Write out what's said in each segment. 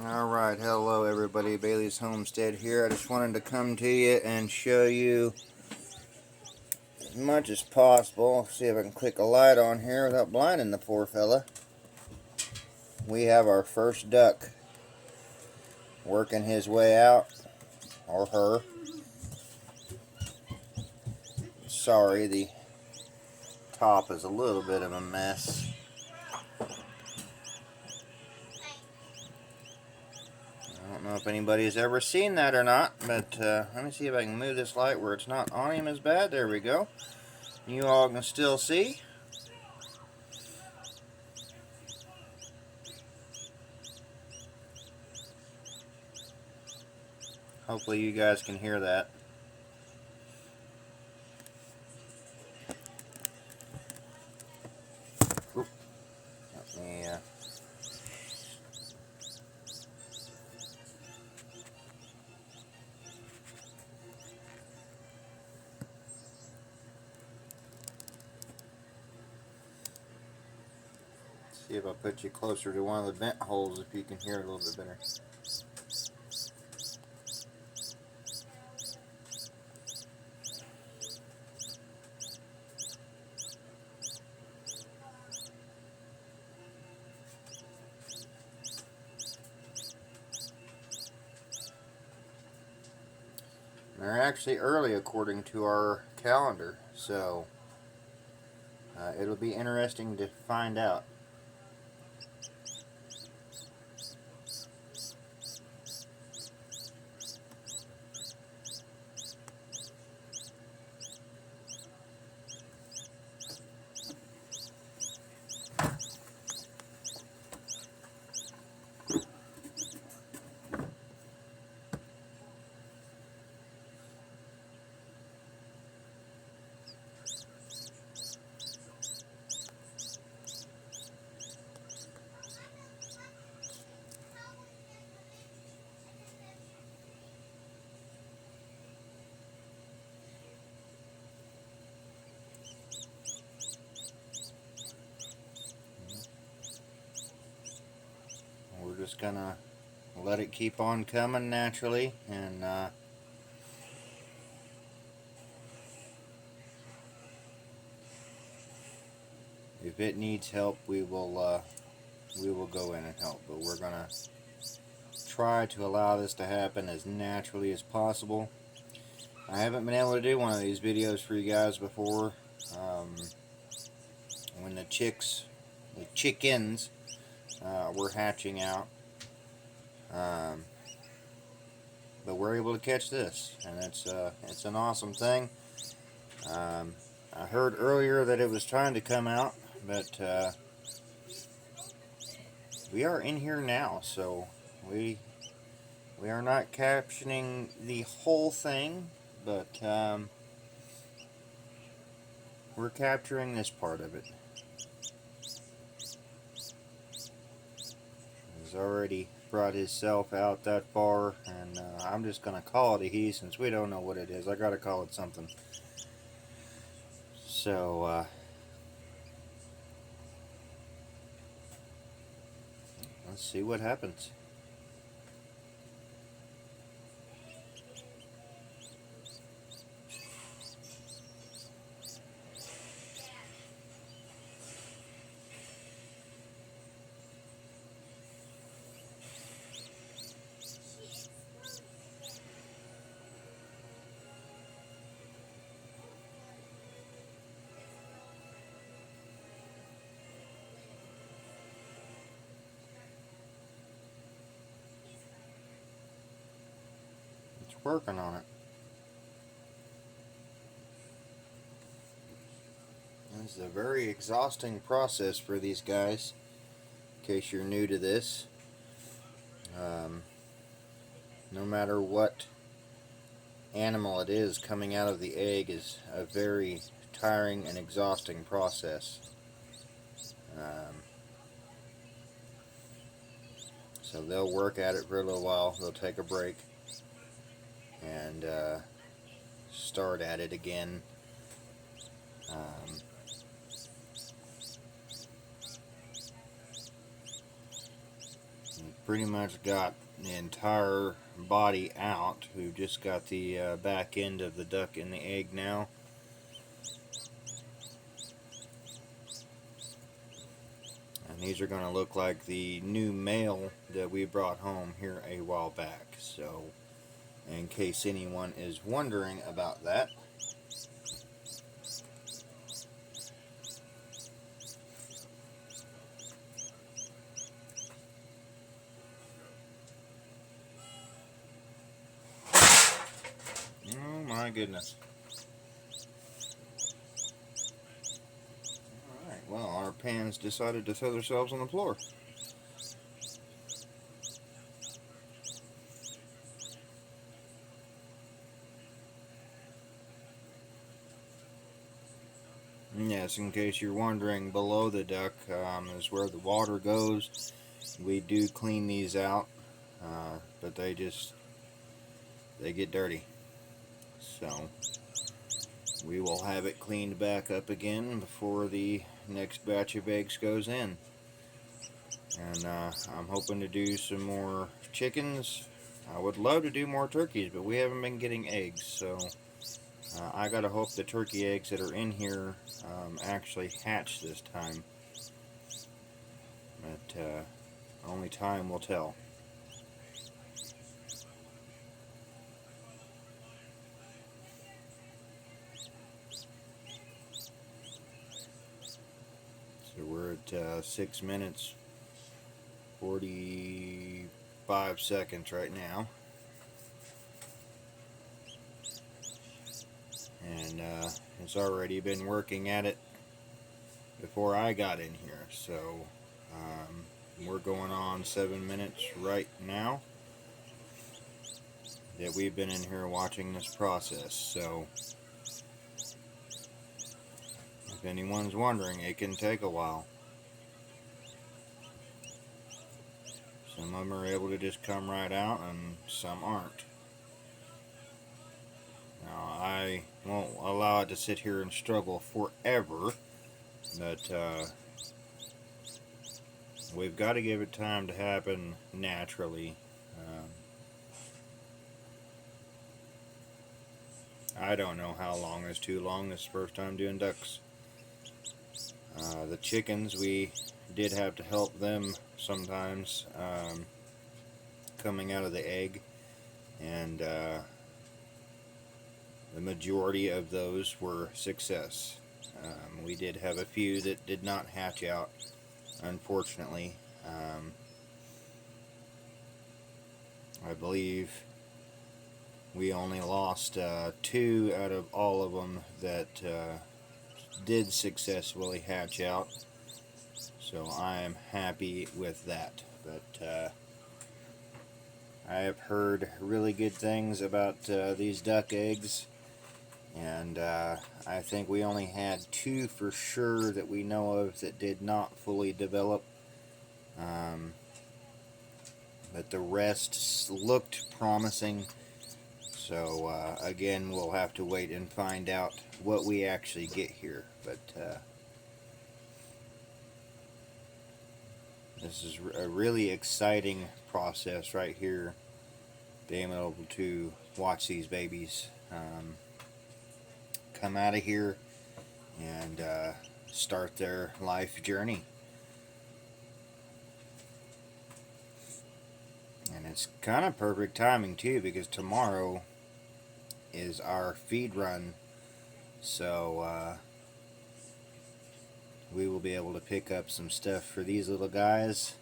Alright, hello everybody, Bailey's Homestead here. I just wanted to come to you and show you as much as possible. See if I can click a light on here without blinding the poor fella. We have our first duck working his way out, or her. Sorry, the top is a little bit of a mess. I don't know if anybody's ever seen that or not, but let me see if I can move this light where it's not on him as bad. There we go. You all can still see. Hopefully you guys can hear that. Oop. Let me, see if I put you closer to one of the vent holes if you can hear it a little bit better. They're actually early according to our calendar, so it'll be interesting to find out. We're just gonna let it keep on coming naturally, and if it needs help, we will go in and help. But we're gonna try to allow this to happen as naturally as possible. I haven't been able to do one of these videos for you guys before. When the chickens were hatching out. But we're able to catch this, and it's an awesome thing. I heard earlier that it was trying to come out, but we are in here now, so we are not captioning the whole thing, but we're capturing this part of it. He's already brought himself out that far, and I'm just going to call it a he since we don't know what it is. I got to call it something. So, let's see what happens. Working on it. This is a very exhausting process for these guys, in case you're new to this. No matter what animal it is, coming out of the egg is a very tiring and exhausting process. So they'll work at it for a little while, they'll take a break, and start at it again. pretty much got the entire body out. We've just got the back end of the duck in the egg now. And these are going to look like the new male that we brought home here a while back. So, in case anyone is wondering about that. Oh my goodness. Alright, well, our pans decided to throw themselves on the floor. Yes, in case you're wondering, below the duck is where the water goes. We do clean these out, but they get dirty. So we will have it cleaned back up again before the next batch of eggs goes in. And I'm hoping to do some more chickens. I would love to do more turkeys, but we haven't been getting eggs, so I gotta hope the turkey eggs that are in here actually hatch this time. But only time will tell. So we're at 6 minutes 45 seconds right now. And it's already been working at it before I got in here. So we're going on 7 minutes right now that we've been in here watching this process. So if anyone's wondering, it can take a while. Some of them are able to just come right out and some aren't. Now, I won't allow it to sit here and struggle forever, but we've got to give it time to happen naturally. I don't know how long is too long. This is the first time doing ducks. The chickens, we did have to help them sometimes coming out of the egg, and the majority of those were success. We did have a few that did not hatch out, unfortunately. I believe we only lost 2 out of all of them that did successfully hatch out, so I am happy with that. But I have heard really good things about these duck eggs, and I think we only had 2 for sure that we know of that did not fully develop, but the rest looked promising. So again, we'll have to wait and find out what we actually get here. But this is a really exciting process right here, being able to watch these babies come out of here and start their life journey. And it's kind of perfect timing too, because tomorrow is our feed run, so we will be able to pick up some stuff for these little guys.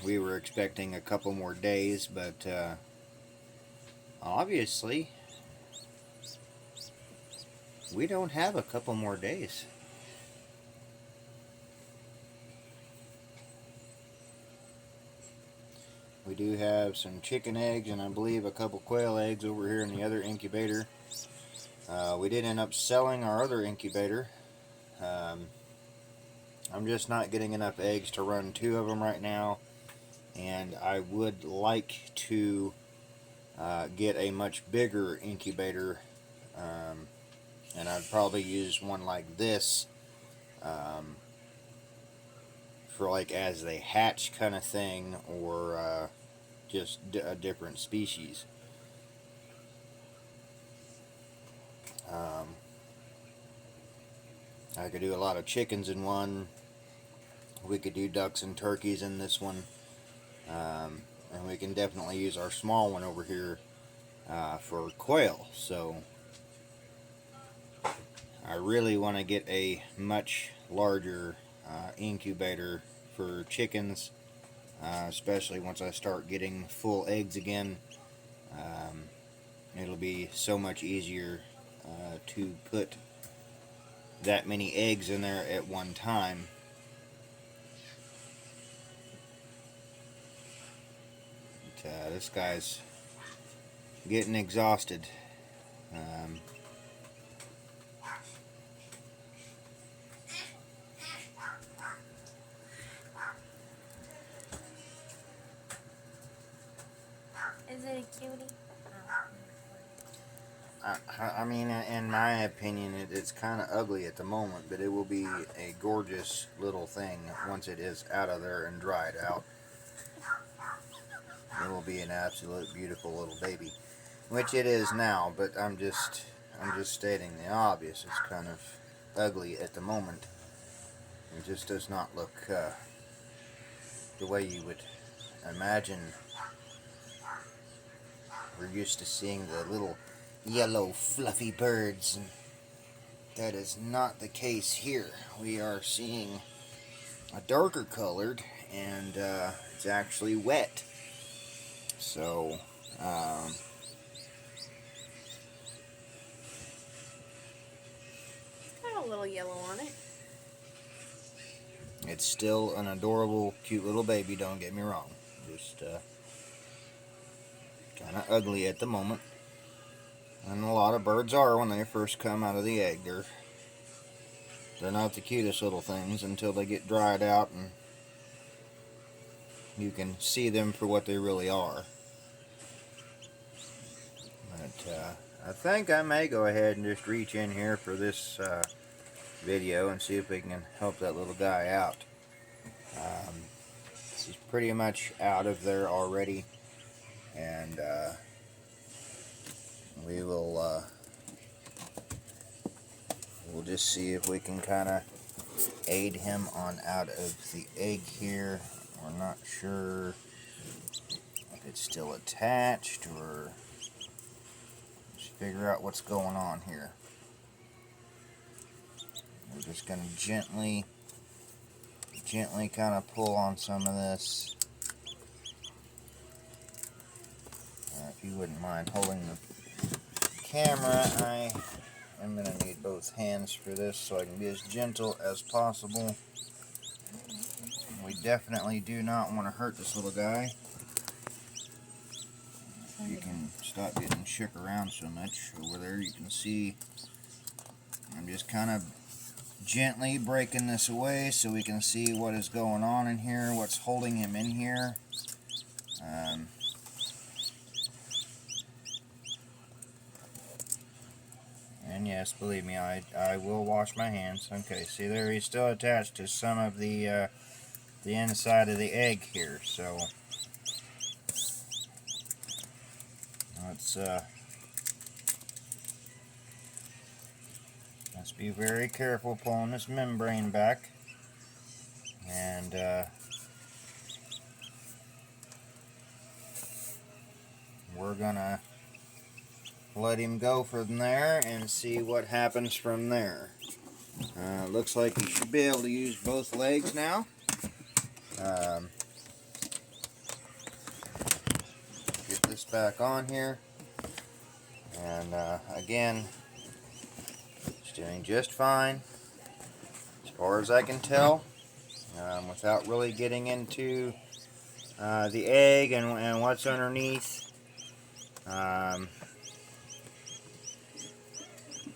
We were expecting a couple more days, but obviously we don't have a couple more days. We do have some chicken eggs and I believe a couple quail eggs over here in the other incubator. We did end up selling our other incubator. I'm just not getting enough eggs to run 2 of them right now, and I would like to get a much bigger incubator, and I'd probably use one like this for like as they hatch kind of thing, or just a different species. I could do a lot of chickens in one. We could do ducks and turkeys in this one. And we can definitely use our small one over here for quail. So I really want to get a much larger incubator for chickens, especially once I start getting full eggs again. It'll be so much easier to put that many eggs in there at one time. But, this guy's getting exhausted. Is it a cutie? I mean, in my opinion, it's kind of ugly at the moment, but it will be a gorgeous little thing once it is out of there and dried out. It will be an absolute beautiful little baby, which it is now. But I'm just stating the obvious. It's kind of ugly at the moment. It just does not look the way you would imagine. We're used to seeing the little yellow fluffy birds, and that is not the case here. We are seeing a darker colored, and it's actually wet. So Got a little yellow on it. it's still an adorable, cute little baby, don't get me wrong. Just kind of ugly at the moment. And a lot of birds are when they first come out of the egg. They're not the cutest little things until they get dried out and you can see them for what they really are. But I think I may go ahead and just reach in here for this video and see if we can help that little guy out. This is pretty much out of there already, and we will we'll just see if we can kind of aid him on out of the egg here. We're not sure if it's still attached, or just figure out what's going on here. We're just going to gently kind of pull on some of this. If you wouldn't mind holding the camera, I am going to need both hands for this so I can be as gentle as possible. We definitely do not want to hurt this little guy. If you can stop getting shook around so much. Over there you can see I'm just kind of gently breaking this away so we can see what is going on in here, what's holding him in here. And yes, believe me, I will wash my hands. Okay, see there, he's still attached to some of the inside of the egg here, so let's be very careful pulling this membrane back, and we're gonna let him go from there and see what happens from there. Looks like you should be able to use both legs now. Get this back on here, and again, it's doing just fine as far as I can tell, without really getting into the egg and what's underneath.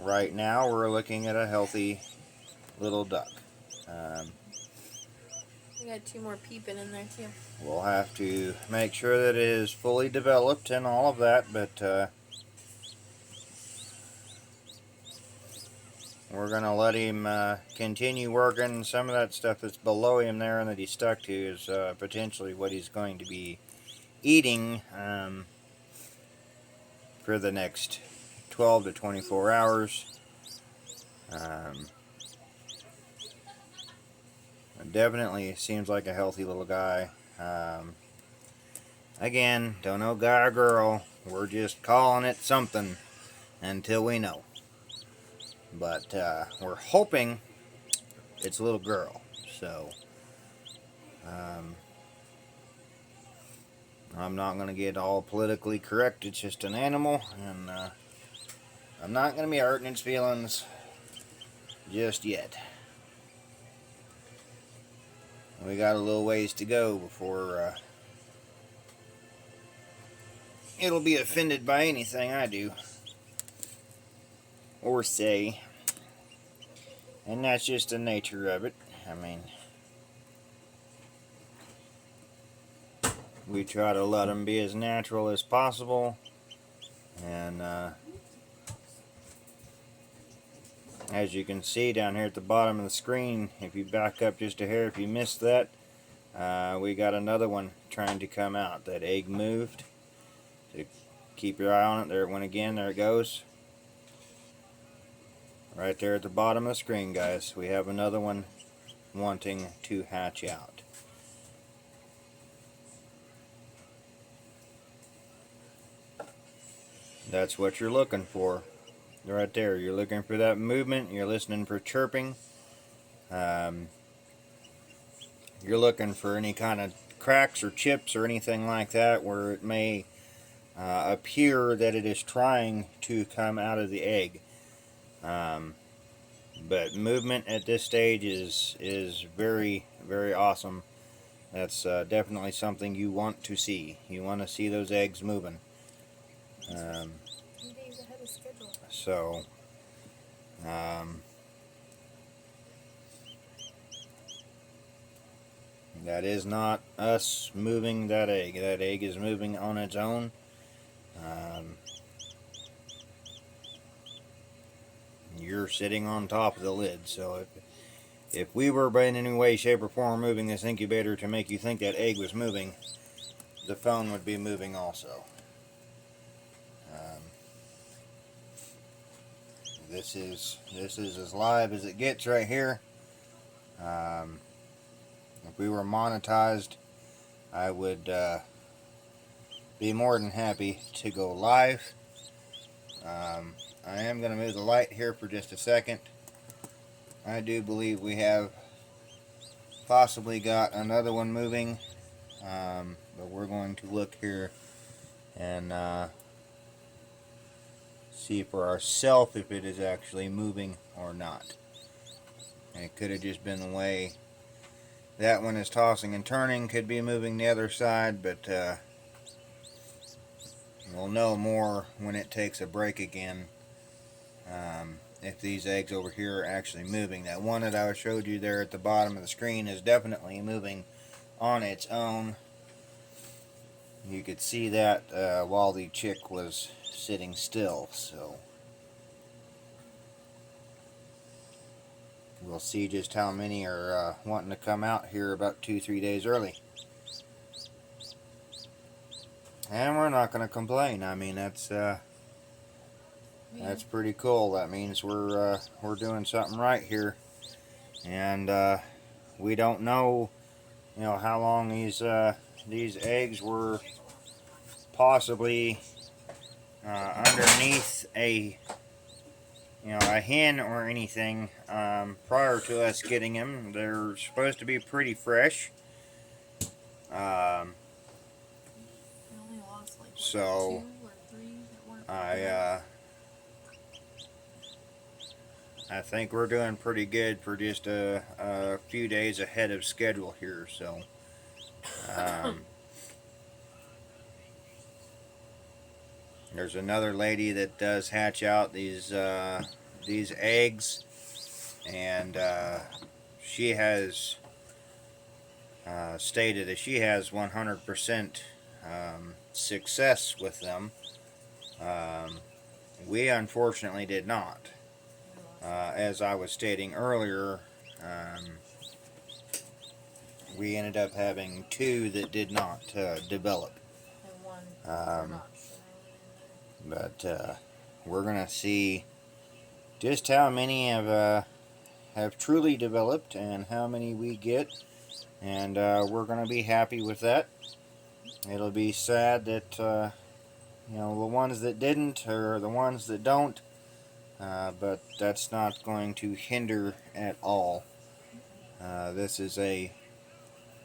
Right now we're looking at a healthy little duck. We got 2 more peeping in there too. We'll have to make sure that it is fully developed and all of that, but we're gonna let him continue working. Some of that stuff that's below him there and that he's stuck to is potentially what he's going to be eating for the next 12 to 24 hours. Definitely seems like a healthy little guy. Again, don't know guy or girl. We're just calling it something until we know. But we're hoping it's a little girl. So I'm not going to get all politically correct. It's just an animal, and I'm not going to be hurting its feelings just yet. We got a little ways to go before it'll be offended by anything I do or say. And that's just the nature of it. I mean, we try to let them be as natural as possible. And as you can see down here at the bottom of the screen, if you back up just a hair, if you missed that, we got another one trying to come out. That egg moved. So keep your eye on it. There it went again. There it goes. Right there at the bottom of the screen, guys. We have another one wanting to hatch out. That's what you're looking for. Right there. You're looking for that movement. You're listening for chirping. You're looking for any kind of cracks or chips or anything like that where it may appear that it is trying to come out of the egg. But movement at this stage is very, very awesome. That's definitely something you want to see. You want to see those eggs moving. So, that is not us moving that egg. That egg is moving on its own. You're sitting on top of the lid, so if we were by in any way, shape, or form moving this incubator to make you think that egg was moving, the phone would be moving also. This is as live as it gets right here. If we were monetized, I would be more than happy to go live. I am going to move the light here for just a second. I do believe we have possibly got another one moving, but we're going to look here and see for ourselves if it is actually moving or not. And it could have just been the way that one is tossing and turning, could be moving the other side, but we'll know more when it takes a break again. If these eggs over here are actually moving. That one that I showed you there at the bottom of the screen is definitely moving on its own. You could see that while the chick was sitting still, so we'll see just how many are wanting to come out here about 2-3 days early. And we're not going to complain. I mean, that's pretty cool. That means we're doing something right here, and we don't know, how long these eggs were possibly underneath a hen or anything prior to us getting them. They're supposed to be pretty fresh. So I think we're doing pretty good for just a few days ahead of schedule here. So there's another lady that does hatch out these eggs, and she has stated that she has 100% success with them. We unfortunately did not. as I was stating earlier, we ended up having 2 that did not develop. And one Um, not but we're gonna see just how many have truly developed and how many we get, and we're gonna be happy with that. It'll be sad that you know, the ones that didn't or the ones that don't, but that's not going to hinder at all. This is a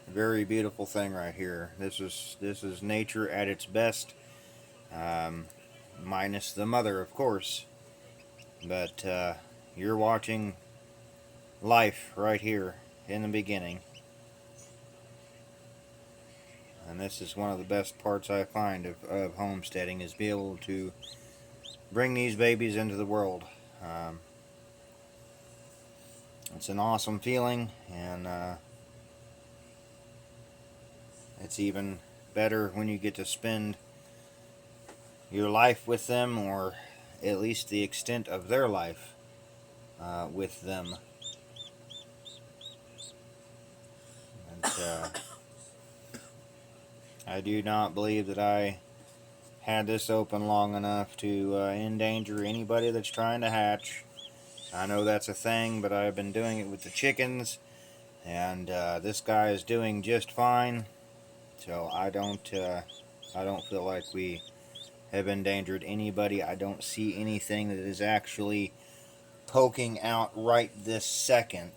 very beautiful thing right here. This is nature at its best, minus the mother, of course. But you're watching life right here in the beginning, and this is one of the best parts I find of homesteading, is be able to bring these babies into the world. It's an awesome feeling, and it's even better when you get to spend your life with them, or at least the extent of their life with them. And I do not believe that I had this open long enough to endanger anybody that's trying to hatch. I know that's a thing, but I've been doing it with the chickens, and this guy is doing just fine. So I don't feel like we have endangered anybody. I don't see anything that is actually poking out right this second.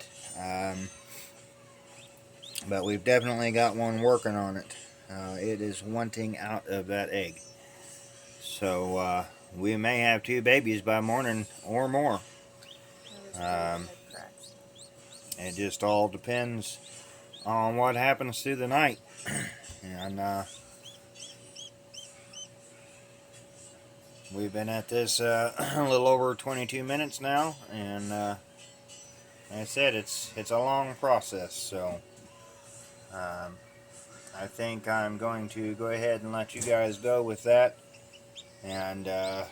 But we've definitely got one working on it. It is wanting out of that egg. So we may have 2 babies by morning or more. It just all depends on what happens through the night. And we've been at this a little over 22 minutes now, and like I said, it's a long process. So I think I'm going to go ahead and let you guys go with that, and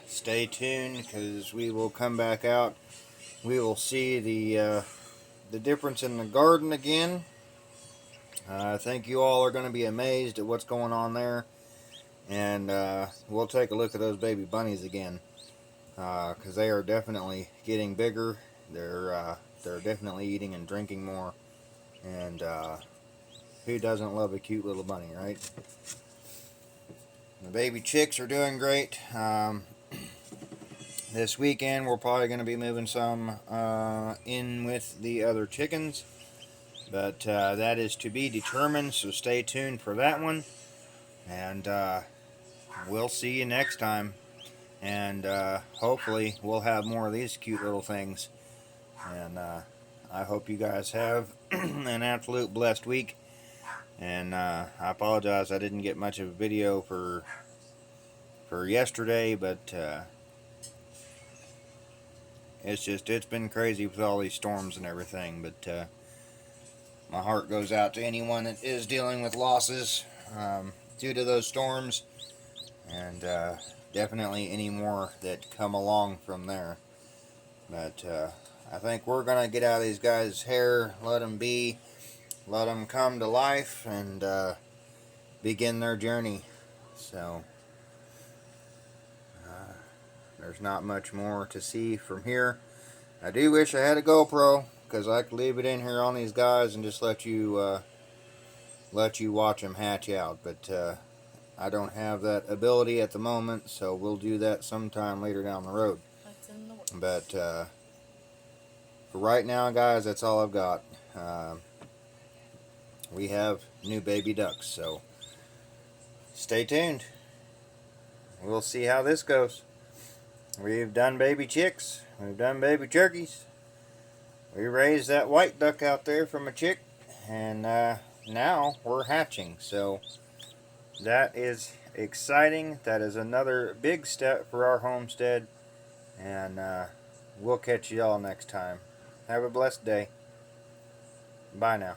stay tuned, because we will come back out. We will see the difference in the garden again. I think you all are going to be amazed at what's going on there. And we'll take a look at those baby bunnies again, because they are definitely getting bigger. They're definitely eating and drinking more. And who doesn't love a cute little bunny, right? The baby chicks are doing great. This weekend we're probably going to be moving some in with the other chickens, but that is to be determined, so stay tuned for that one. And we'll see you next time, and hopefully we'll have more of these cute little things. And I hope you guys have an absolute blessed week. And I apologize I didn't get much of a video for yesterday, but it's been crazy with all these storms and everything. But my heart goes out to anyone that is dealing with losses due to those storms, and definitely any more that come along from there. But I think we're gonna get out of these guys' hair, let them be, let them come to life, and begin their journey. So there's not much more to see from here. I do wish I had a GoPro, because I could leave it in here on these guys and just let you watch them hatch out. But I don't have that ability at the moment, so we'll do that sometime later down the road. That's in the works. But for right now, guys, that's all I've got. We have new baby ducks, so stay tuned. We'll see how this goes. We've done baby chicks. We've done baby turkeys. We raised that white duck out there from a chick, and now we're hatching. So that is exciting. That is another big step for our homestead, and we'll catch you all next time. Have a blessed day. Bye now.